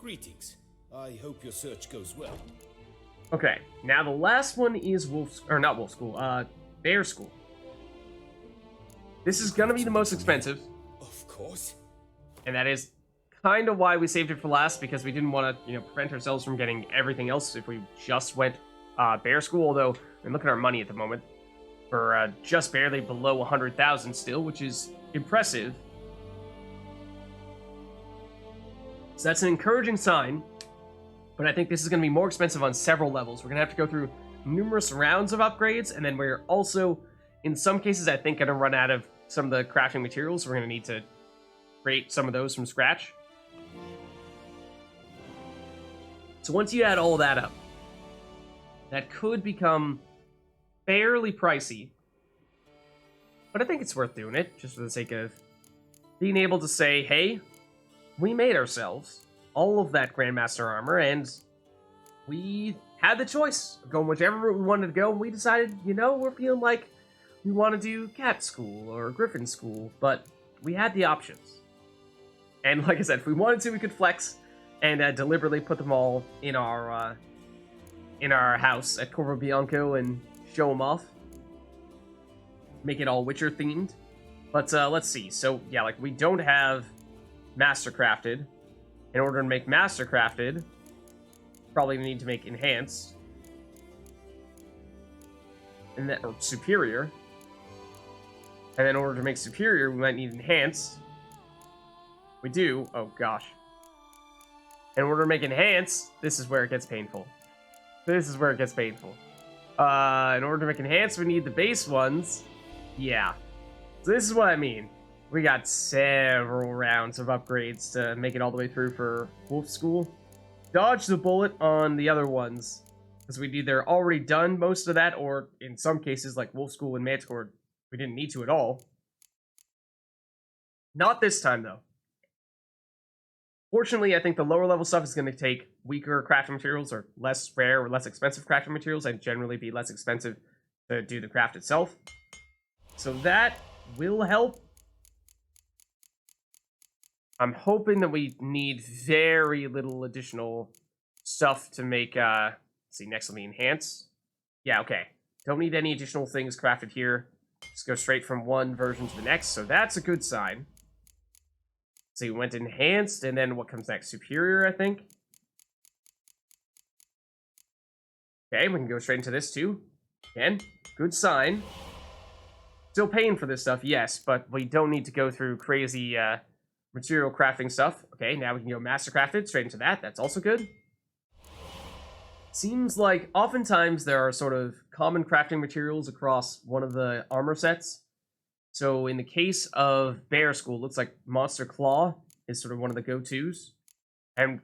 Greetings. I hope your search goes well. Okay, now the last one is not Wolf School, Bear School. This is gonna be the most expensive. Of course. And that is kind of why we saved it for last, because we didn't want to, prevent ourselves from getting everything else if we just went Bear School. Although, I mean, look at our money at the moment. We're just barely below 100,000 still, which is impressive. So that's an encouraging sign. But I think this is going to be more expensive on several levels. We're going to have to go through numerous rounds of upgrades, and then we're also, in some cases, I think, going to run out of some of the crafting materials. We're going to need to create some of those from scratch. So once you add all that up, that could become fairly pricey. But I think it's worth doing it, just for the sake of being able to say, hey, we made ourselves all of that Grandmaster armor, and we had the choice of going whichever route we wanted to go, and we decided, we're feeling like we want to do Cat School or Griffin School, but we had the options. And like I said, if we wanted to, we could flex and deliberately put them all in our house at Corvo Bianco and show them off. Make it all Witcher themed. But let's see. So yeah, like we don't have Mastercrafted. In order to make Mastercrafted, probably need to make Enhanced. And then, or Superior. And then in order to make Superior, we might need Enhanced. We do. Oh, gosh. In order to make Enhanced, this is where it gets painful. This is where it gets painful. In order to make Enhanced, we need the base ones. Yeah. So this is what I mean. We got several rounds of upgrades to make it all the way through for Wolf School. Dodge the bullet on the other ones, because we'd either already done most of that, or in some cases, like Wolf School and Manticore, we didn't need to at all. Not this time, though. Fortunately, I think the lower level stuff is going to take weaker crafting materials, or less rare or less expensive crafting materials, and generally be less expensive to do the craft itself. So that will help. I'm hoping that we need very little additional stuff to make, let's see, next let me enhance. Yeah, okay. Don't need any additional things crafted here. Just go straight from one version to the next, so that's a good sign. So we went enhanced, and then what comes next? Superior, I think. Okay, we can go straight into this too. Again, good sign. Still paying for this stuff, yes, but we don't need to go through crazy, material crafting stuff. Okay, now we can go Mastercrafted straight into that. That's also good. Seems like oftentimes there are sort of common crafting materials across one of the armor sets. So in the case of Bear School, it looks like Monster Claw is sort of one of the go-tos. And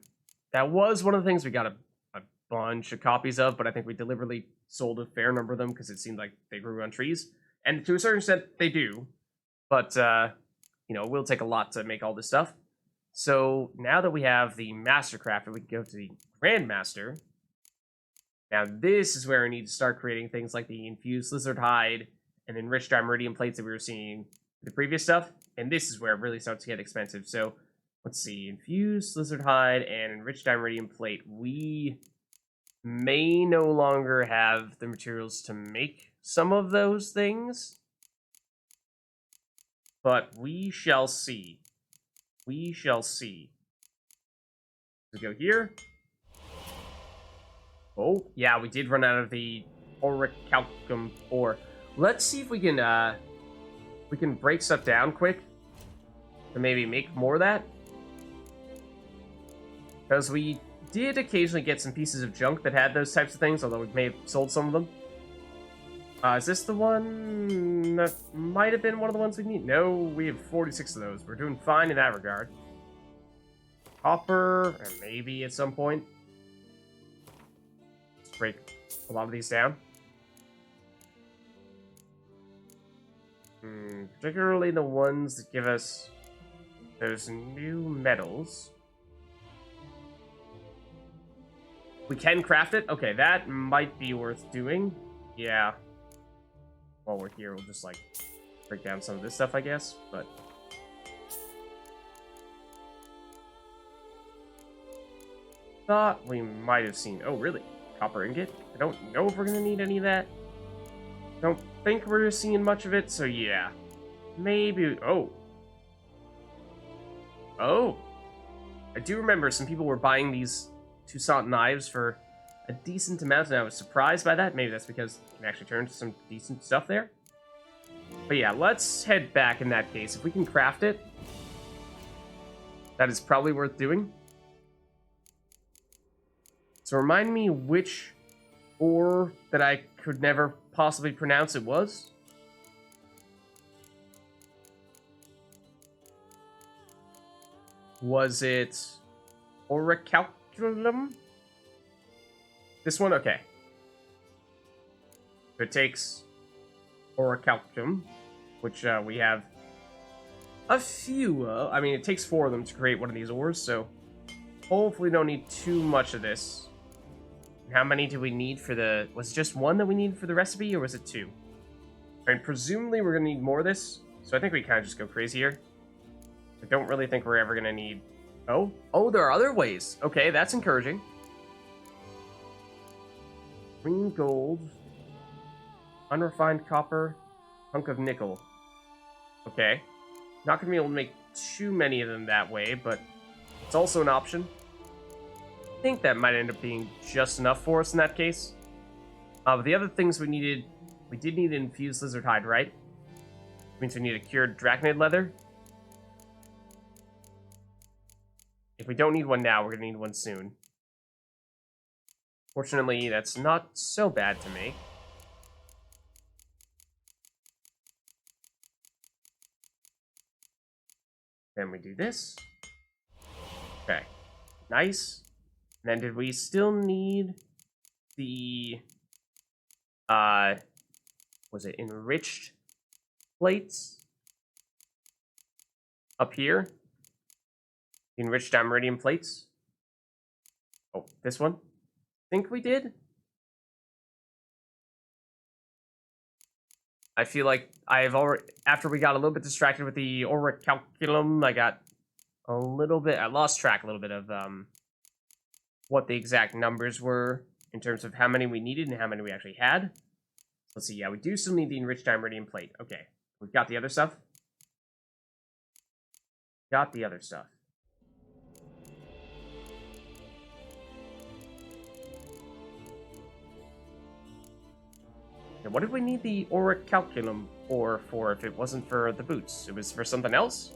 that was one of the things we got a bunch of copies of, but I think we deliberately sold a fair number of them because it seemed like they grew on trees. And to a certain extent, they do. But, it will take a lot to make all this stuff. So now that we have the Mastercrafted, we can go to the Grandmaster. Now this is where we need to start creating things like the Infused Lizard Hide and Enriched Dimeridium Plates that we were seeing in the previous stuff. And this is where it really starts to get expensive. So let's see, Infused Lizard Hide and Enriched Dimeridium Plate. We may no longer have the materials to make some of those things. But we shall see. We shall see. We go here. Oh, yeah, we did run out of the Orichalcum ore. Let's see if we can break stuff down quick to maybe make more of that. Because we did occasionally get some pieces of junk that had those types of things, although we may have sold some of them. Is this the one that might have been one of the ones we need? No, we have 46 of those. We're doing fine in that regard. Copper, and maybe at some point. Let's break a lot of these down. Particularly the ones that give us those new metals. We can craft it? Okay, that might be worth doing. Yeah. While we're here, we'll just, like, break down some of this stuff, I guess, but... thought we might have seen... Oh, really? Copper ingot? I don't know if we're going to need any of that. Don't think we're seeing much of it, so yeah. Maybe... Oh. Oh. I do remember some people were buying these Toussaint knives for a decent amount, and I was surprised by that. Maybe that's because you can actually turn to some decent stuff there. But yeah, let's head back in that case. If we can craft it, that is probably worth doing. So remind me which ore that I could never possibly pronounce it was. Was it orichalcum? This one? Okay. So it takes orichalcum, which we have a few of. I mean, it takes 4 of them to create one of these ores, so hopefully don't need too much of this. How many do we need for the... Was it just 1 that we need for the recipe, or was it 2? I mean, presumably we're going to need more of this, so I think we kind of just go crazy here. I don't really think we're ever going to need... Oh? Oh, there are other ways. Okay, that's encouraging. Green gold. Unrefined copper. Hunk of nickel. Okay. Not going to be able to make too many of them that way, but it's also an option. I think that might end up being just enough for us in that case. But the other things we needed... We did need infused lizard hide, right? Which means we need a cured Draconid leather. If we don't need one now, we're going to need one soon. Fortunately, that's not so bad to make. Then we do this. Okay. Nice. And then did we still need the... was it enriched plates? Up here? The enriched diameridium plates? Oh, this one? Think we did? I feel like I've already... After we got a little bit distracted with the orichalcum, I got a little bit... I lost track a little bit of what the exact numbers were in terms of how many we needed and how many we actually had. Let's see, yeah, we do still need the enriched diameridium plate. Okay, we've got the other stuff. Got the other stuff. Now, what did we need the orichalcum ore for if it wasn't for the boots? It was for something else?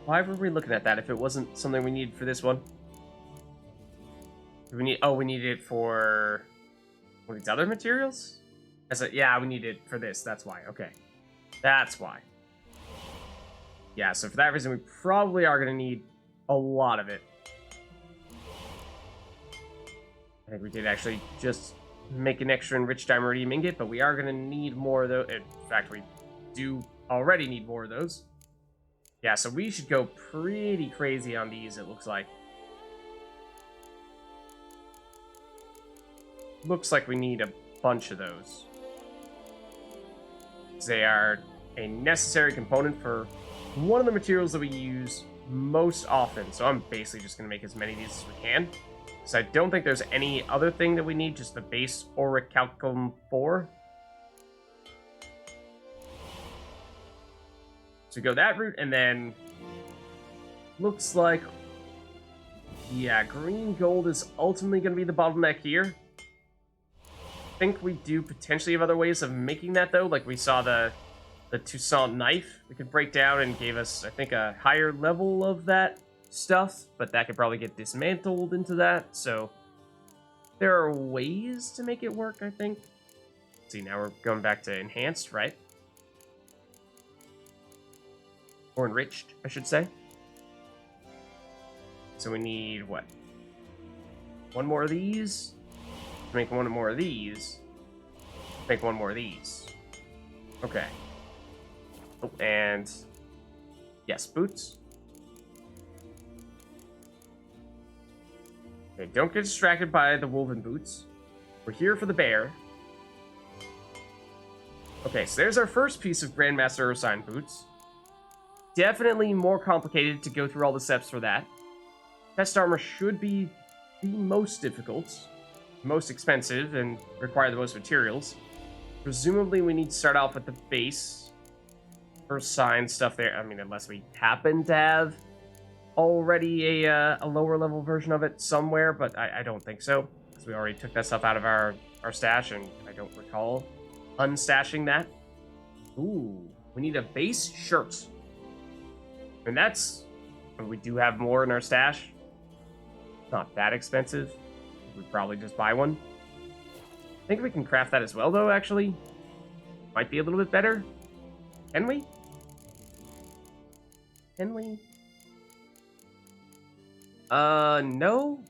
Why were we looking at that if it wasn't something we needed for this one? We need... Oh, we need it for... one of these other materials? Yeah, we need it for this. That's why. Okay. That's why. Yeah, so for that reason, we probably are going to need a lot of it. I think we did actually just make an extra enriched diameridium ingot, but we are going to need more of those. In fact, we do already need more of those. Yeah, so we should go pretty crazy on these, it looks like. Looks like we need a bunch of those. They are a necessary component for one of the materials that we use most often. So I'm basically just going to make as many of these as we can. So I don't think there's any other thing that we need, just the base orichalcum 4. So go that route, and then looks like, yeah, green gold is ultimately going to be the bottleneck here. I think we do potentially have other ways of making that, though. Like we saw the Toussaint knife we could break down and gave us, I think, a higher level of that stuff, but that could probably get dismantled into that. So there are ways to make it work, I think. Let's see, now we're going back to enhanced, right? Or enriched, I should say. So we need, what? One more of these. Make one more of these. Make one more of these. Okay. Oh, and... yes, boots. Okay, don't get distracted by the woven boots. We're here for the bear. Okay, so there's our first piece of Grandmaster assigned boots. definitely more complicated to go through all the steps for that. Chest armor should be the most difficult, most expensive, and require the most materials. Presumably, we need to start off with the base. First sign stuff there. I mean, unless we happen to have already a lower level version of it somewhere, but I don't think so, because we already took that stuff out of our stash, and I don't recall unstashing that. Ooh, we need a base shirt. And that's... we do have more in our stash. Not that expensive. We'd probably just buy one. I think we can craft that as well, though, actually. Might be a little bit better. Can we? Can we? No.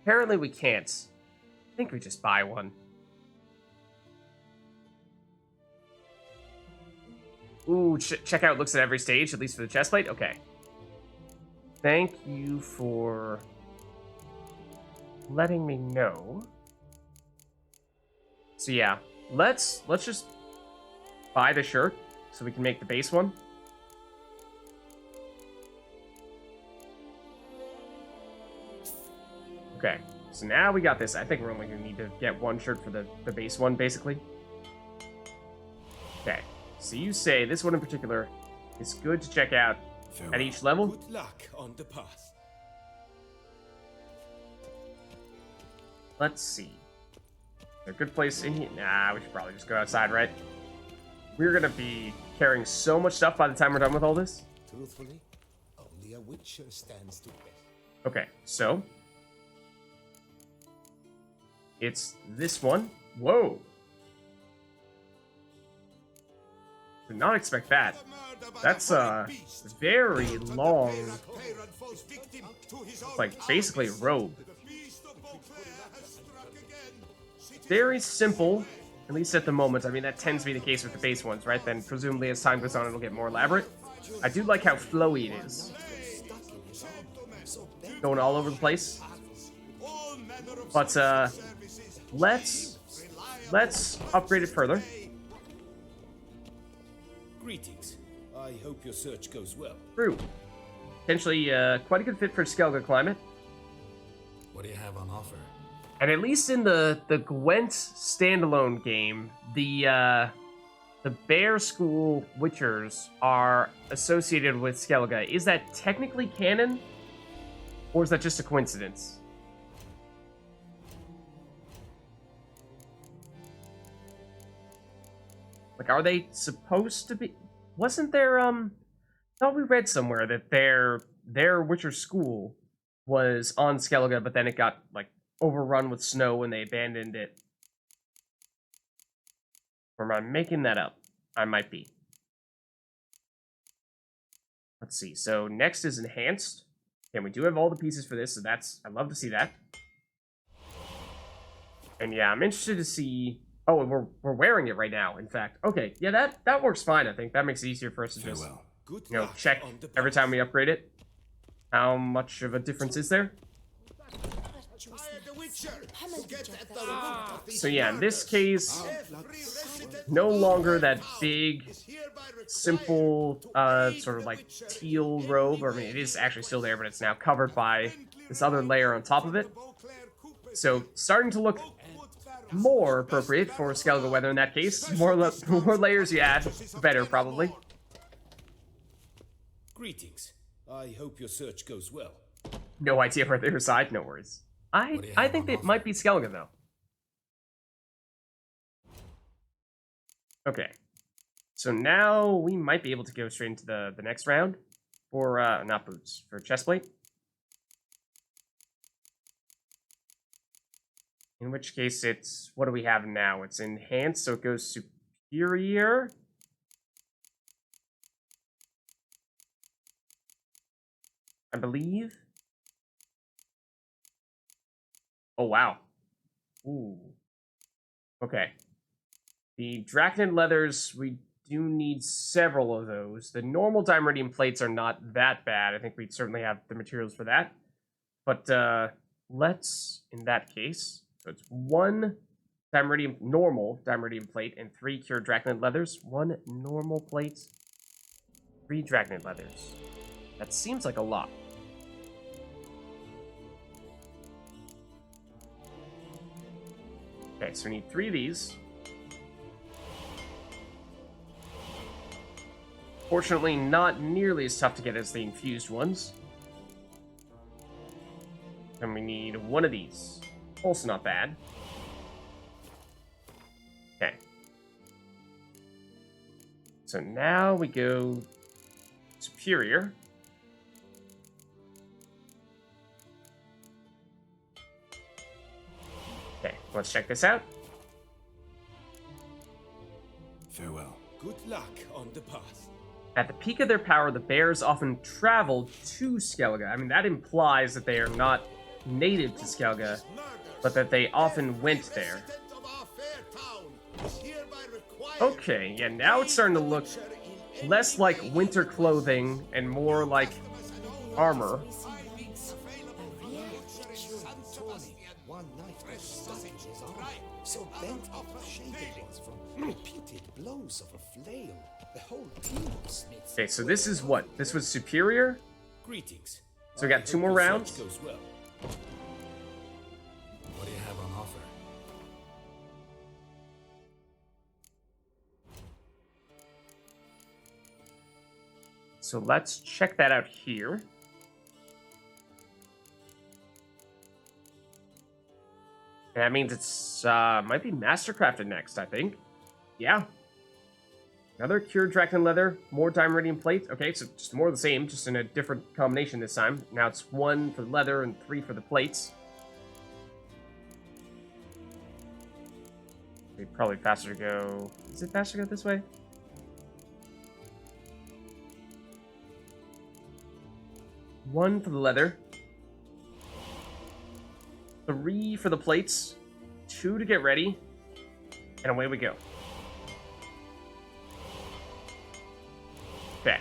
Apparently we can't. I think we just buy one. Ooh, check out looks at every stage, at least for the chestplate? Okay. Thank you for letting me know. So yeah, let's just buy the shirt so we can make the base one. Okay, so now we got this. I think we're only going to need to get one shirt for the base one, basically. Okay, so you say this one in particular is good to check out at each level. Good luck on the path. Let's see. Is there a good place in here? Nah, we should probably just go outside, right? We're going to be carrying so much stuff by the time we're done with all this. Truthfully, only a witcher stands to best. Okay, so it's this one. Whoa. Did not expect that. That's a very long, like basically a robe. Very simple, at least at the moment. I mean, that tends to be the case with the base ones, right? Then presumably as time goes on, it'll get more elaborate. I do like how flowy it is. Going all over the place. But let's upgrade it further. Greetings. I hope your search goes well. True. Potentially quite a good fit for Skellige climate. What do you have on offer? And at least in the Gwent standalone game, the Bear School Witchers are associated with Skellige. Is that technically canon? Or is that just a coincidence? Like, are they supposed to be... Wasn't there, I thought we read somewhere that their Witcher school was on Skellige, but then it got, like, overrun with snow and they abandoned it. Or am I making that up? I might be. Let's see. So next is enhanced. And we do have all the pieces for this, so that's... I'd love to see that. And yeah, I'm interested to see... Oh, and we're wearing it right now, in fact. Okay, yeah, that works fine, I think. That makes it easier for us to just, you know, check every time we upgrade it. How much of a difference is there? So yeah, in this case, no longer that big, simple, sort of like teal robe. Or I mean, it is actually still there, but it's now covered by this other layer on top of it. So starting to look more appropriate for Skellige weather in that case. More layers you add, better probably. Greetings. I hope your search goes well. No idea where they reside. No worries. I think it might be Skellige though. Okay. So now we might be able to go straight into the next round for not boots, for chestplate. In which case it's, what do we have now? It's enhanced, so it goes superior. I believe. Oh, wow. Ooh. Okay. The Draconid Leathers, we do need several of those. The normal Dimeritium plates are not that bad. I think we certainly have the materials for that. But let's, in that case... So it's 1 normal Dimeritium plate and 3 cured Draconid Leathers. 1 normal plate 3 Draconid Leathers. That seems like a lot. Okay, so we need 3 of these. Fortunately, not nearly as tough to get as the infused ones. And we need 1 of these. Also not bad. Okay. So now we go superior. Okay, let's check this out. Farewell. Good luck on the path. At the peak of their power, the bears often traveled to Skellige. I mean, that implies that they are not native to Skellige, but that they often went there. Okay, yeah, now it's starting to look less like winter clothing and more like armor. One night was stuck in his arm, so bent up shaded was from repeated blows of a flail. The whole team of smiths. Okay, so this is what? This was superior? Greetings. So we got 2 more rounds. Goes well. What do you have on offer? So let's check that out here. That means it's might be Mastercrafted next, I think. Yeah. Another cured Draconid leather, more diamond radiant plate. Okay, so just more of the same, just in a different combination this time. Now it's 1 for the leather and 3 for the plates. It'd be probably faster to go. Is it faster to go this way? One for the leather. 3 for the plates. 2 to get ready. And away we go. Okay.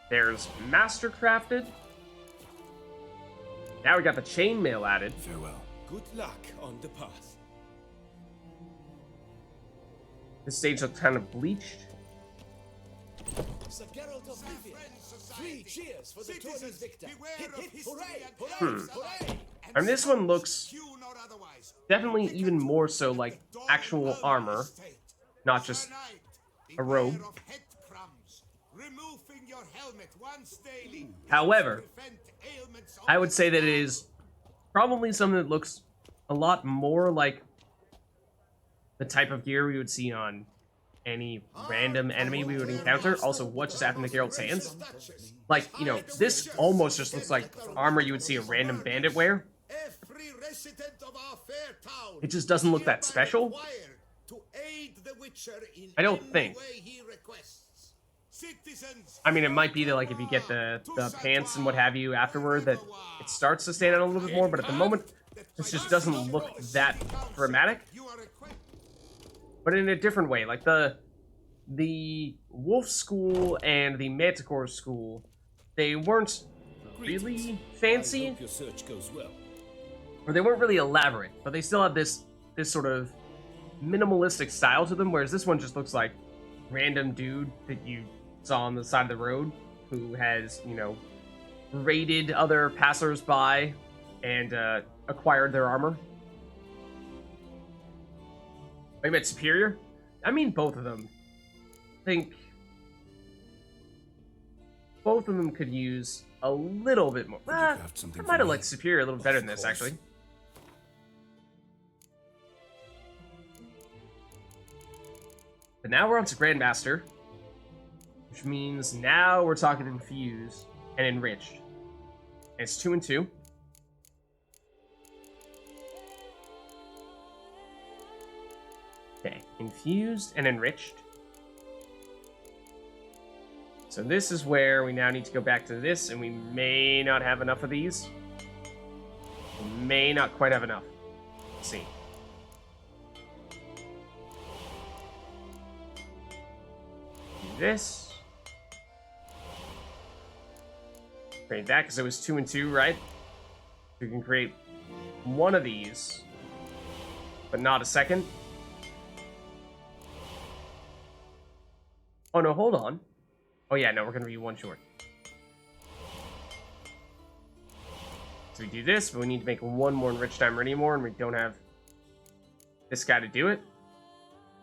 There's Mastercrafted. Now we got the chainmail added. Farewell. Good luck on the path. This stage looks kind of bleached. Sir Geralt of Rivia. 3 cheers for the tourney's victor. Hip, hip, hooray, hooray. I mean, this one looks definitely even more so like actual armor, not just a robe. However, I would say that it is probably something that looks a lot more like the type of gear we would see on any random enemy we would encounter. Also, what just happened to Geralt's hands? Like, you know, this almost just looks like armor you would see a random bandit wear. It just doesn't look that special. I don't think. I mean, it might be that, like, if you get the pants and what have you afterward, that it starts to stand out a little bit more, but at the moment, this just doesn't look that dramatic. But in a different way, like the Wolf School and the Manticore School, they weren't really fancy, Your search goes well. or they weren't really elaborate, but they still have this sort of minimalistic style to them, whereas this one just looks like random dude that you saw on the side of the road who has, you know, raided other passers-by and acquired their armor. Maybe it's superior? I mean both of them. I think both of them could use a little bit more. I might have liked superior a little better than this, actually. But now we're on to Grandmaster, which means now we're talking infused and enriched. And it's 2 and 2. Okay, infused and enriched. So this is where we now need to go back to this, and we may not have enough of these. We may not quite have enough. Let's see. Do this. Create that because it was 2 and 2, right? We can create one of these. but not a second. Oh no, hold on. Oh yeah, no, we're gonna be one short. So we do this, but we need to make one more enriched diamond more, and we don't have this guy to do it.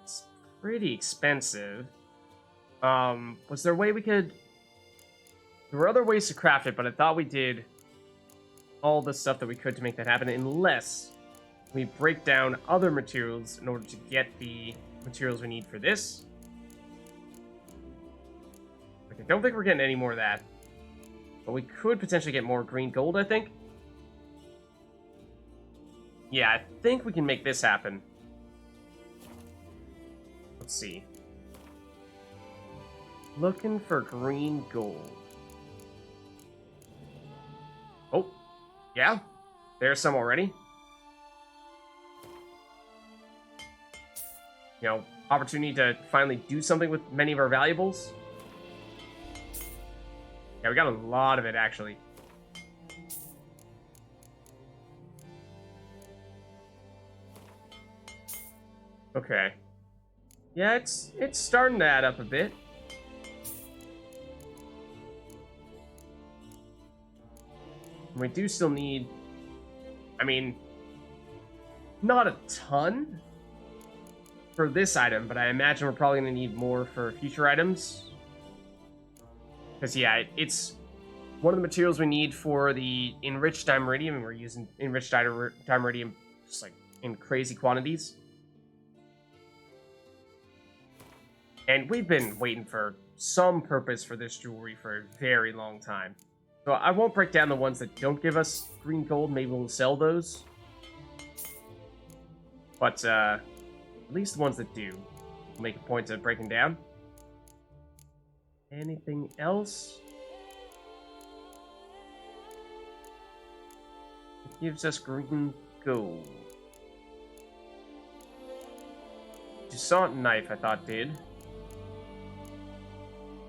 It's pretty expensive. Was there a way we could... There were other ways to craft it, but I thought we did all the stuff that we could to make that happen, unless we break down other materials in order to get the materials we need for this. Like, I don't think we're getting any more of that, but we could potentially get more green gold, I think. Yeah, I think we can make this happen. Let's see. Looking for green gold. Oh, yeah. There's some already. You know, opportunity to finally do something with many of our valuables. Yeah, we got a lot of it, actually. Okay. Yeah, it's starting to add up a bit. We do still need, I mean, not a ton for this item, but I imagine we're probably going to need more for future items. Because, yeah, it's one of the materials we need for the enriched dimeridium, and we're using enriched dimeridium just like in crazy quantities. And we've been waiting for some purpose for this jewelry for a very long time. So I won't break down the ones that don't give us green gold. Maybe we'll sell those. But at least the ones that do, we'll make a point of breaking down. Anything else? It gives us green gold. Descent knife, I thought, did.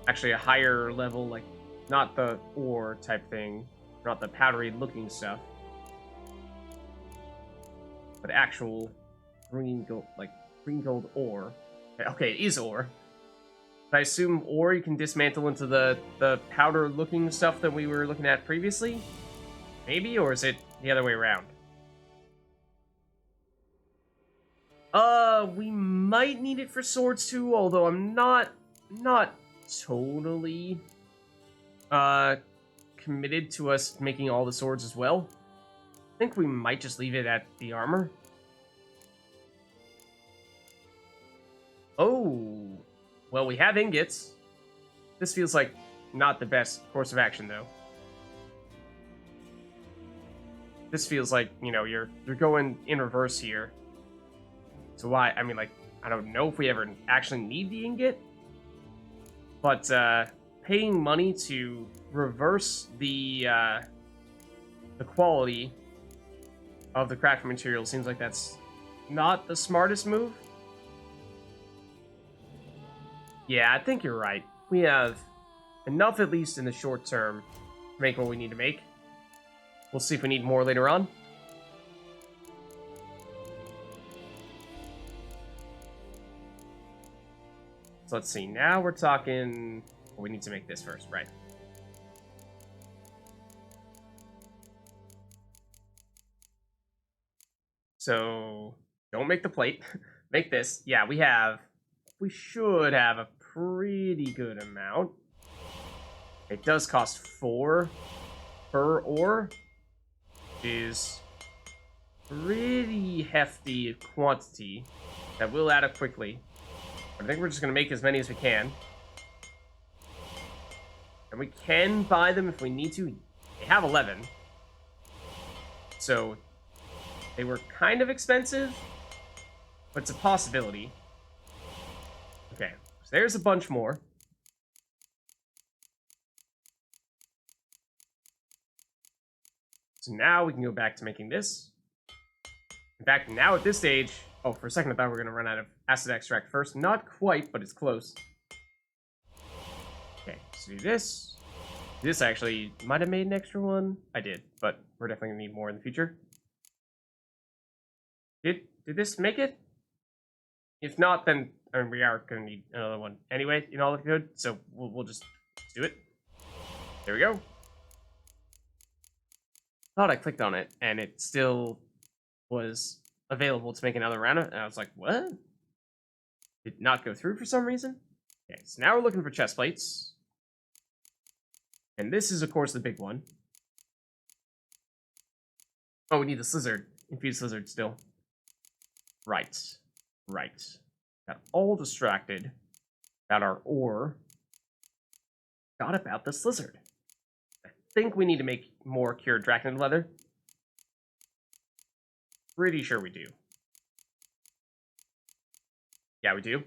Actually, a higher level, like, not the ore type thing, not the powdery looking stuff, but actual green gold, like green gold ore. Okay, it is ore. But I assume ore you can dismantle into the powder looking stuff that we were looking at previously? Maybe, or is it the other way around? We might need it for swords too, although I'm not totally committed to us making all the swords as well. I think we might just leave it at the armor. Oh, well, we have ingots. This feels like not the best course of action, though. This feels like, you know, you're going in reverse here. So why? I mean, like, I don't know if we ever actually need the ingot, but paying money to reverse the quality of the crafting material seems like that's not the smartest move. Yeah, I think you're right. We have enough, at least in the short term, to make what we need to make. We'll see if we need more later on. So let's see. Now we're talking... Well, we need to make this first, right? So don't make the plate. Make this. Yeah, we should have a pretty good amount. It does cost 4 per ore. Is pretty hefty quantity that will add up quickly. I think we're just going to make as many as we can. And we can buy them if we need to. They have 11. So they were kind of expensive, but it's a possibility. Okay, so there's a bunch more. So now we can go back to making this. In fact, now at this stage... Oh, for a second I thought we were going to run out of acid extract first. Not quite, but it's close. Okay, so do this. This actually might have made an extra one. I did, but we're definitely going to need more in the future. did this make it? If not, then I mean, we are going to need another one anyway, in all likelihood. So we'll just do it. There we go. Thought I clicked on it, and it still was available to make another round. And I was like, what? Did not go through for some reason? Okay, so now we're looking for chest plates. And this is, of course, the big one. Oh, we need the Slizzard. Infused Slizzard still. Right. Right. Got all distracted. Got our ore. Got about the Slizzard. I think we need to make more cured Draconid leather. Pretty sure we do. Yeah, we do.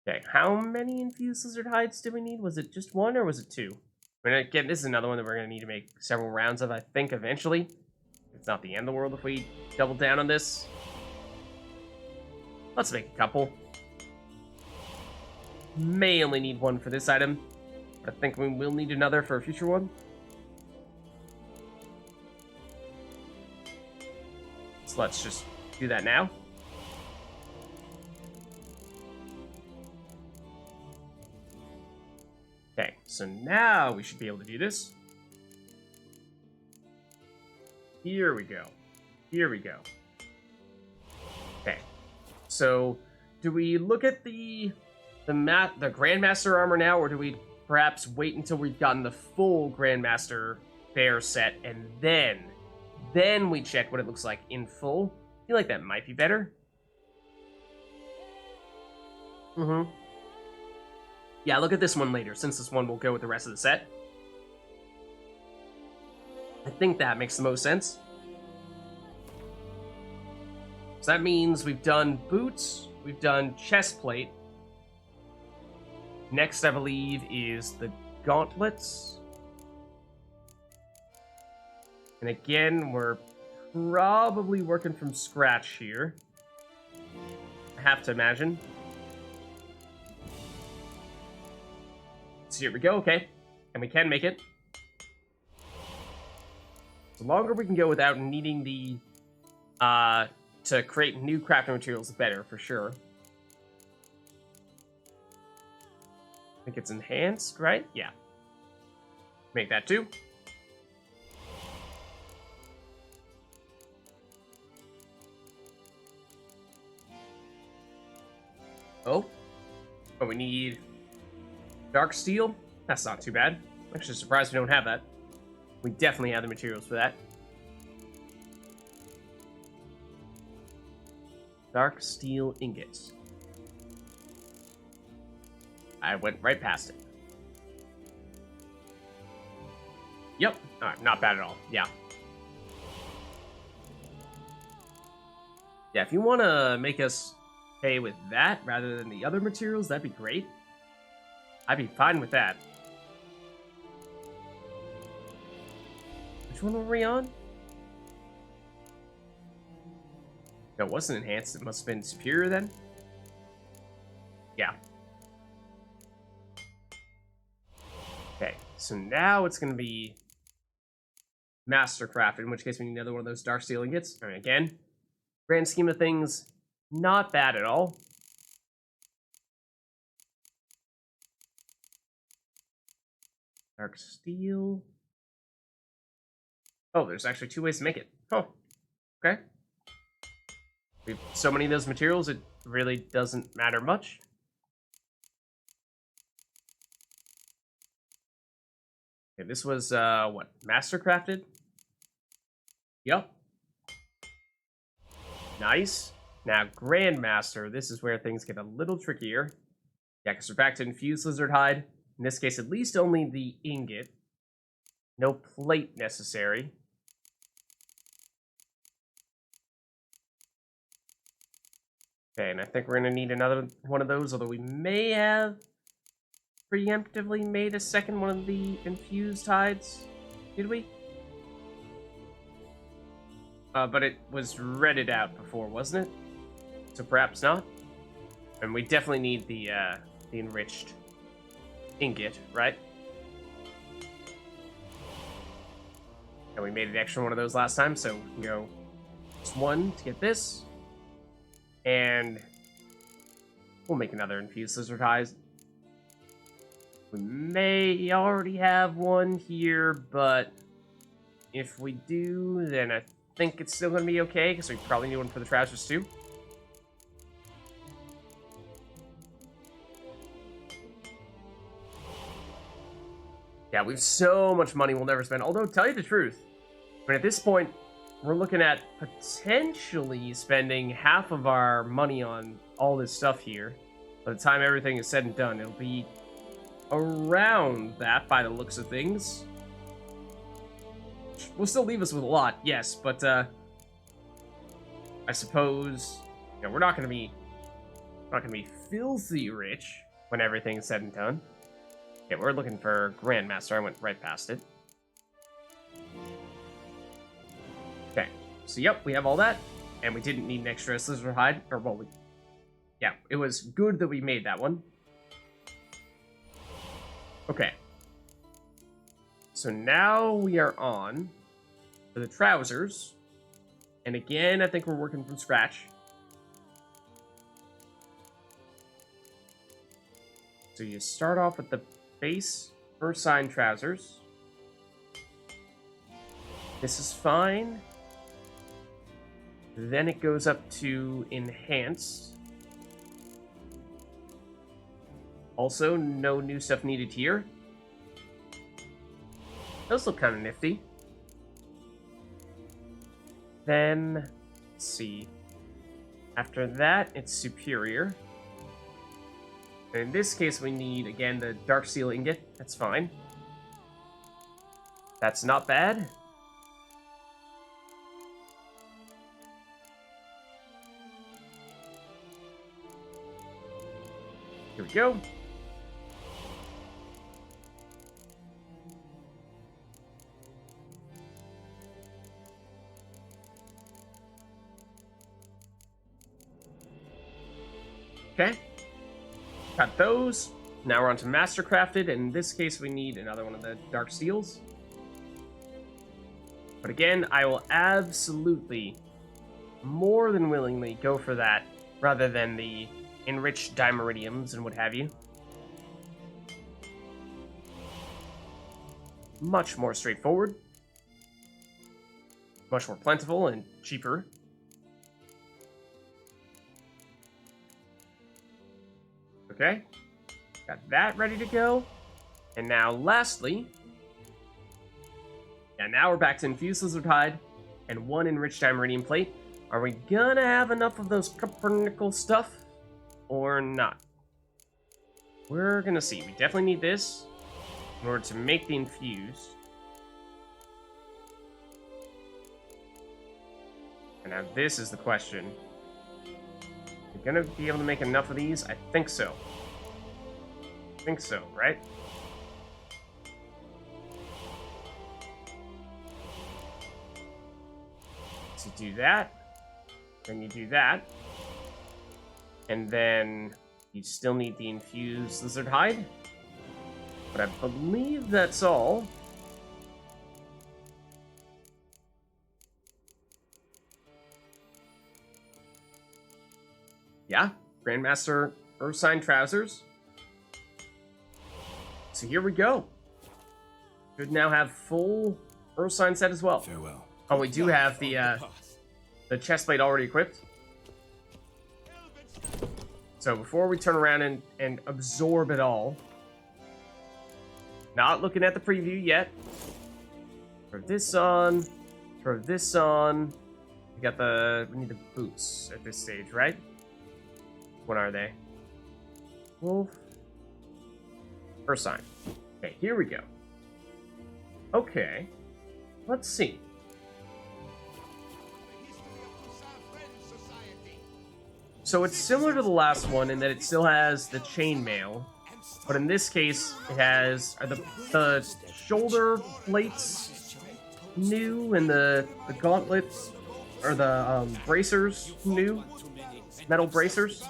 Okay, how many infused Lizard hides did we need? Was it just one or was it two? I mean, again, this is another one that we're going to need to make several rounds of, I think, eventually. It's not the end of the world if we double down on this. Let's make a couple. May only need one for this item. I think we will need another for a future one. So let's just do that now. Okay, so now we should be able to do this. Here we go. Here we go. Okay, so do we look at the Grandmaster armor now, or do we perhaps wait until we've gotten the full Grandmaster bear set and then we check what it looks like in full? I feel like that might be better. Yeah, look at this one later, since this one will go with the rest of the set. I think that makes the most sense. So that means we've done boots, we've done chest plate. Next, I believe, is the gauntlets. And again, we're probably working from scratch here. I have to imagine. So here we go, okay. And we can make it. The longer we can go without needing the, to create new crafting materials, the better, for sure. I think it's enhanced, right? Yeah. Make that too. Oh. Oh, we need dark steel. That's not too bad. I'm actually surprised we don't have that. We definitely have the materials for that. Dark steel ingots. I went right past it. Yep. Alright, not bad at all. Yeah. Yeah, if you want to make us pay with that rather than the other materials, that'd be great. I'd be fine with that. Which one were we on? No, it wasn't enhanced. It must have been superior then. Yeah. Okay, so now it's going to be Mastercrafted, in which case we need another one of those dark steel ingots. I mean, again, grand scheme of things, not bad at all. Dark steel. Oh, there's actually two ways to make it. Oh, okay. We have so many of those materials, it really doesn't matter much. Okay, this was, what, Mastercrafted? Yep. Nice. Now, Grandmaster, this is where things get a little trickier. Yeah, because we're back to infused lizard hide. In this case, at least only the ingot. No plate necessary. Okay, and I think we're going to need another one of those, although we may have preemptively made a second one of the infused hides. Did we? But it was redded out before, wasn't it? So perhaps not. And we definitely need the enriched ingot, right? And we made an extra one of those last time, so we can go just one to get this. And we'll make another infused lizard hide. We may already have one here, but if we do, then I think it's still going to be okay, because we probably need one for the trousers too. Yeah, we have so much money we'll never spend. Although, tell you the truth, but at this point, we're looking at potentially spending half of our money on all this stuff here. By the time everything is said and done, it'll be around that by the looks of things. Will still leave us with a lot, yes, but I suppose we're not gonna be filthy rich when everything's said and done. Okay, we're looking for Grandmaster. I went right past it. Okay, so yep, we have all that, and we didn't need an extra lizard hide, or well, yeah, it was good that we made that one. Okay, so now we are on for the trousers, and again, I think we're working from scratch. So you start off with the base first sign trousers. This is fine. Then it goes up to enhanced. Also, no new stuff needed here. Those look kind of nifty. Then, let's see. After that, it's superior. And in this case, we need, again, the dark steel ingot. That's fine. That's not bad. Here we go. Okay. Got those. Now we're on to Mastercrafted, and in this case we need another one of the dark steels. But again, I will absolutely, more than willingly, go for that, rather than the enriched dimeridiums and what have you. Much more straightforward. Much more plentiful and cheaper. Okay, got that ready to go. And now, lastly, now we're back to infused lizard hide and one enriched dimeridium plate. Are we gonna have enough of those copper nickel stuff or not? We're gonna see. We definitely need this in order to make the infused. And now this is the question. We're gonna be able to make enough of these? I think so. I think so, right? So you do that, then you do that, and then you still need the infused lizard hide. But I believe that's all. Yeah, Grandmaster Earth Sign trousers. So here we go. Should now have full Earth Sign set as well. Farewell. Oh, we do have the chestplate already equipped. So before we turn around and absorb it all, not looking at the preview yet. Throw this on. Throw this on. We need the boots at this stage, right? What are they? Wolf. First sign. Okay, here we go. Okay. Let's see. So it's similar to the last one in that it still has the chainmail, but in this case it has the shoulder plates new and the gauntlets or the bracers new, metal bracers.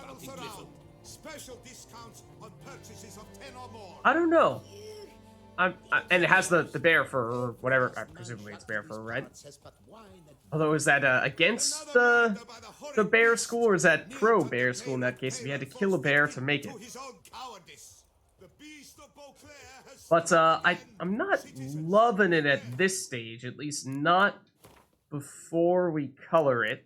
I don't know. And it has the bear fur or whatever. Presumably it's bear fur, right? Although, is that against the bear school, or is that pro bear school in that case? If you had to kill a bear to make it. But I'm not loving it at this stage, at least not before we color it.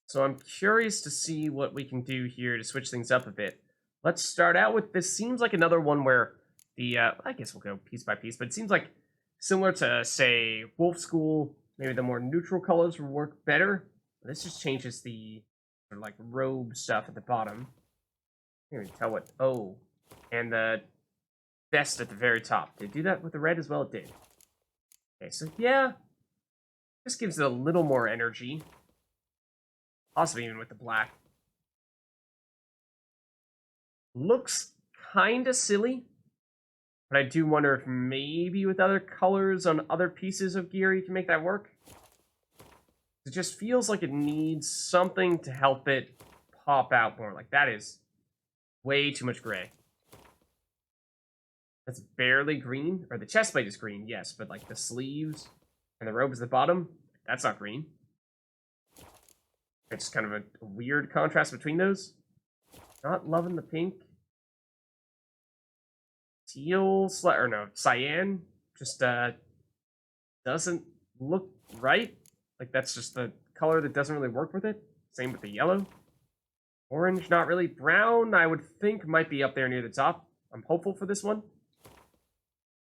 So I'm curious to see what we can do here to switch things up a bit. Let's start out with this. Seems like another one where the I guess we'll go piece by piece, but it seems like similar to, say, Wolf School. Maybe the more neutral colors will work better. This just changes the sort of like robe stuff at the bottom. Can't even tell what. Oh, and the vest at the very top. Did it do that with the red as well? It did. Okay, so yeah, this gives it a little more energy. Possibly even with the black. Looks kind of silly, but I do wonder if maybe with other colors on other pieces of gear you can make that work. It just feels like it needs something to help it pop out more. Like, that is way too much gray. That's barely green. Or the chest plate is green, yes, but like the sleeves and the robe is the bottom, that's not green. It's kind of a weird contrast between those. Not loving the pink. Teal, or no, cyan, just doesn't look right. Like, that's just the color that doesn't really work with it. Same with the yellow. Orange, not really. Brown, I would think, might be up there near the top. I'm hopeful for this one.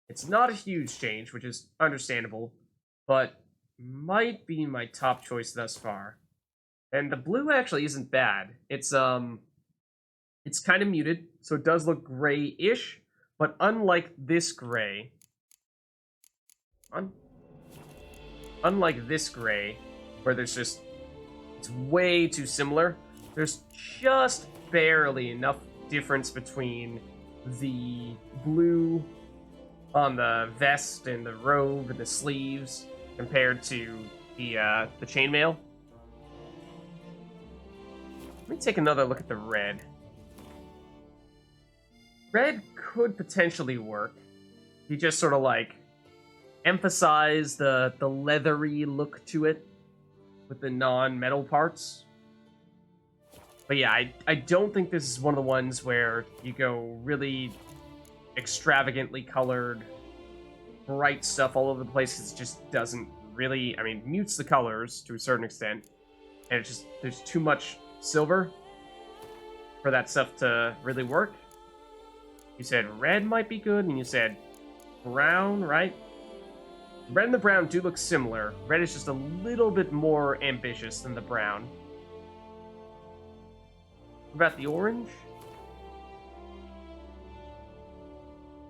It's not a huge change, which is understandable, but might be my top choice thus far. And the blue actually isn't bad. It's kind of muted, so it does look gray-ish, but unlike this gray, unlike this gray, where there's just, it's way too similar, there's just barely enough difference between the blue on the vest and the robe and the sleeves compared to the chainmail. Let me take another look at the red. Red could potentially work. You just sort of like emphasize the leathery look to it with the non-metal parts. But yeah, I don't think this is one of the ones where you go really extravagantly colored, bright stuff all over the place. It just doesn't really, I mean, mutes the colors to a certain extent. And it's just, there's too much silver for that stuff to really work. You said red might be good, and you said brown, right? Red and the brown do look similar. Red is just a little bit more ambitious than the brown. What about the orange?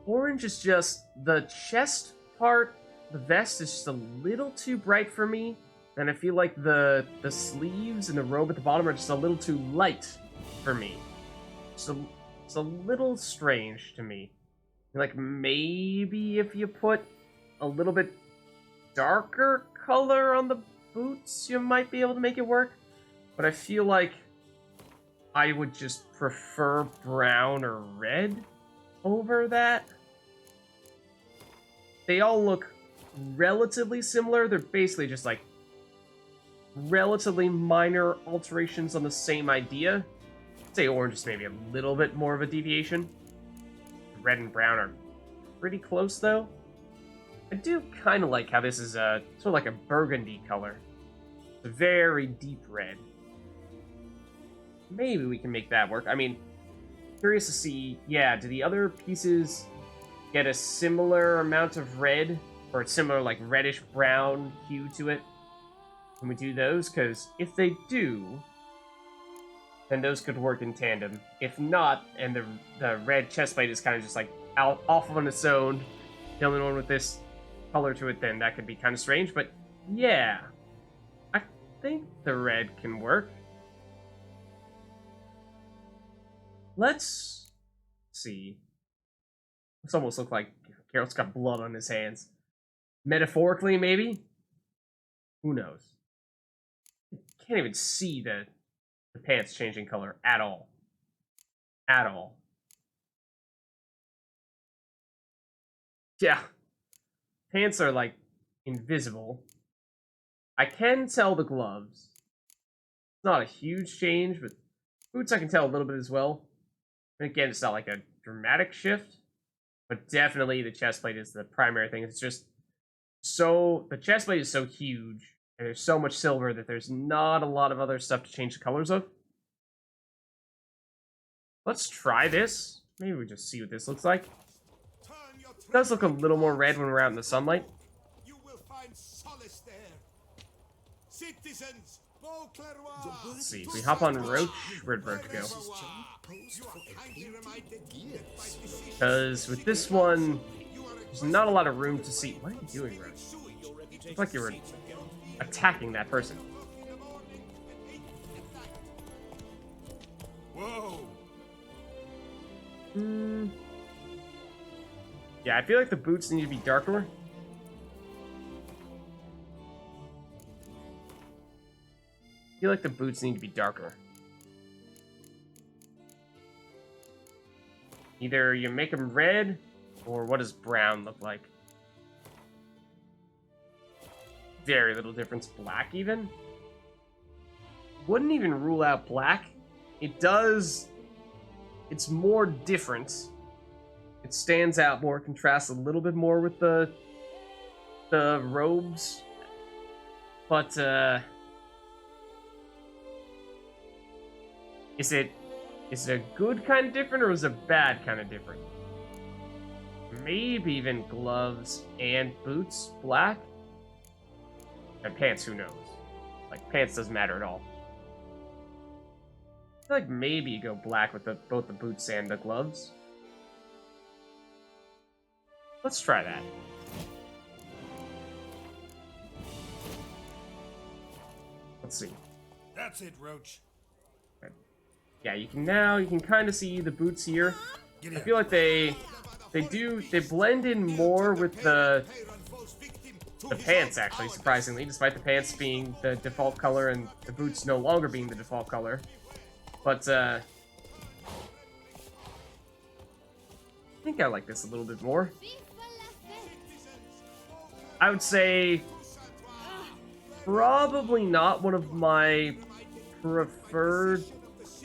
Orange is just, the chest part, the vest is just a little too bright for me. And I feel like the sleeves and the robe at the bottom are just a little too light for me. So it's a little strange to me. Like, maybe if you put a little bit darker color on the boots, you might be able to make it work. But I feel like I would just prefer brown or red over that. They all look relatively similar. They're basically just like relatively minor alterations on the same idea. I'd say orange is maybe a little bit more of a deviation. Red and brown are pretty close, though. I do kind of like how this is sort of like a burgundy color. It's a very deep red. Maybe we can make that work. I mean, curious to see, yeah, do the other pieces get a similar amount of red? Or a similar, like, reddish-brown hue to it? Can we do those? Because if they do, then those could work in tandem. If not, and the red chestplate is kind of just, like, off on its own, the only one with this color to it, then that could be kind of strange. But, yeah, I think the red can work. Let's see. This almost looks like Geralt's got blood on his hands. Metaphorically, maybe? Who knows? Can't even see the pants changing color at all. At all. Yeah. Pants are, like, invisible. I can tell the gloves. It's not a huge change, but boots I can tell a little bit as well. And again, it's not like a dramatic shift, but definitely the chest plate is the primary thing. It's just so, the chest plate is so huge, and there's so much silver that there's not a lot of other stuff to change the colors of. Let's try this. Maybe we just see what this looks like. It does look a little more red when we're out in the sunlight. You will find solace there. Citizens, Let's see, if we hop on Roach, where'd Roach go? Because with this one, there's not a lot of room to see. What are you doing, Roach? Looks like you were attacking that person. Whoa! Yeah, I feel like the boots need to be darker. I feel like the boots need to be darker. Either you make them red, or what does brown look like? Very little difference. Black, even? Wouldn't even rule out black. It does... It's more different. It stands out more, contrasts a little bit more with the robes. But, Is it a good kind of different, or is it a bad kind of different? Maybe even gloves and boots, black? And pants, who knows? Like, pants doesn't matter at all. I feel like maybe you go black with both the boots and the gloves. Let's try that. Let's see. That's it, Roach. Yeah, you can kind of see the boots here. I feel like they blend in more with the pants, actually, surprisingly, despite the pants being the default color and the boots no longer being the default color. But I think I like this a little bit more. I would say probably not one of my preferred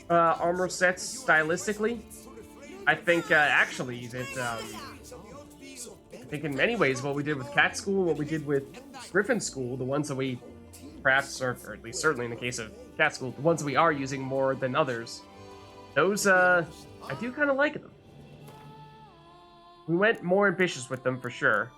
armor sets stylistically. I think actually that I think in many ways what we did with Cat School, what we did with Griffin School, the ones that we perhaps, or at least certainly in the case of Cat School, the ones that we are using more than others, those I do kind of like them. We went more ambitious with them for sure.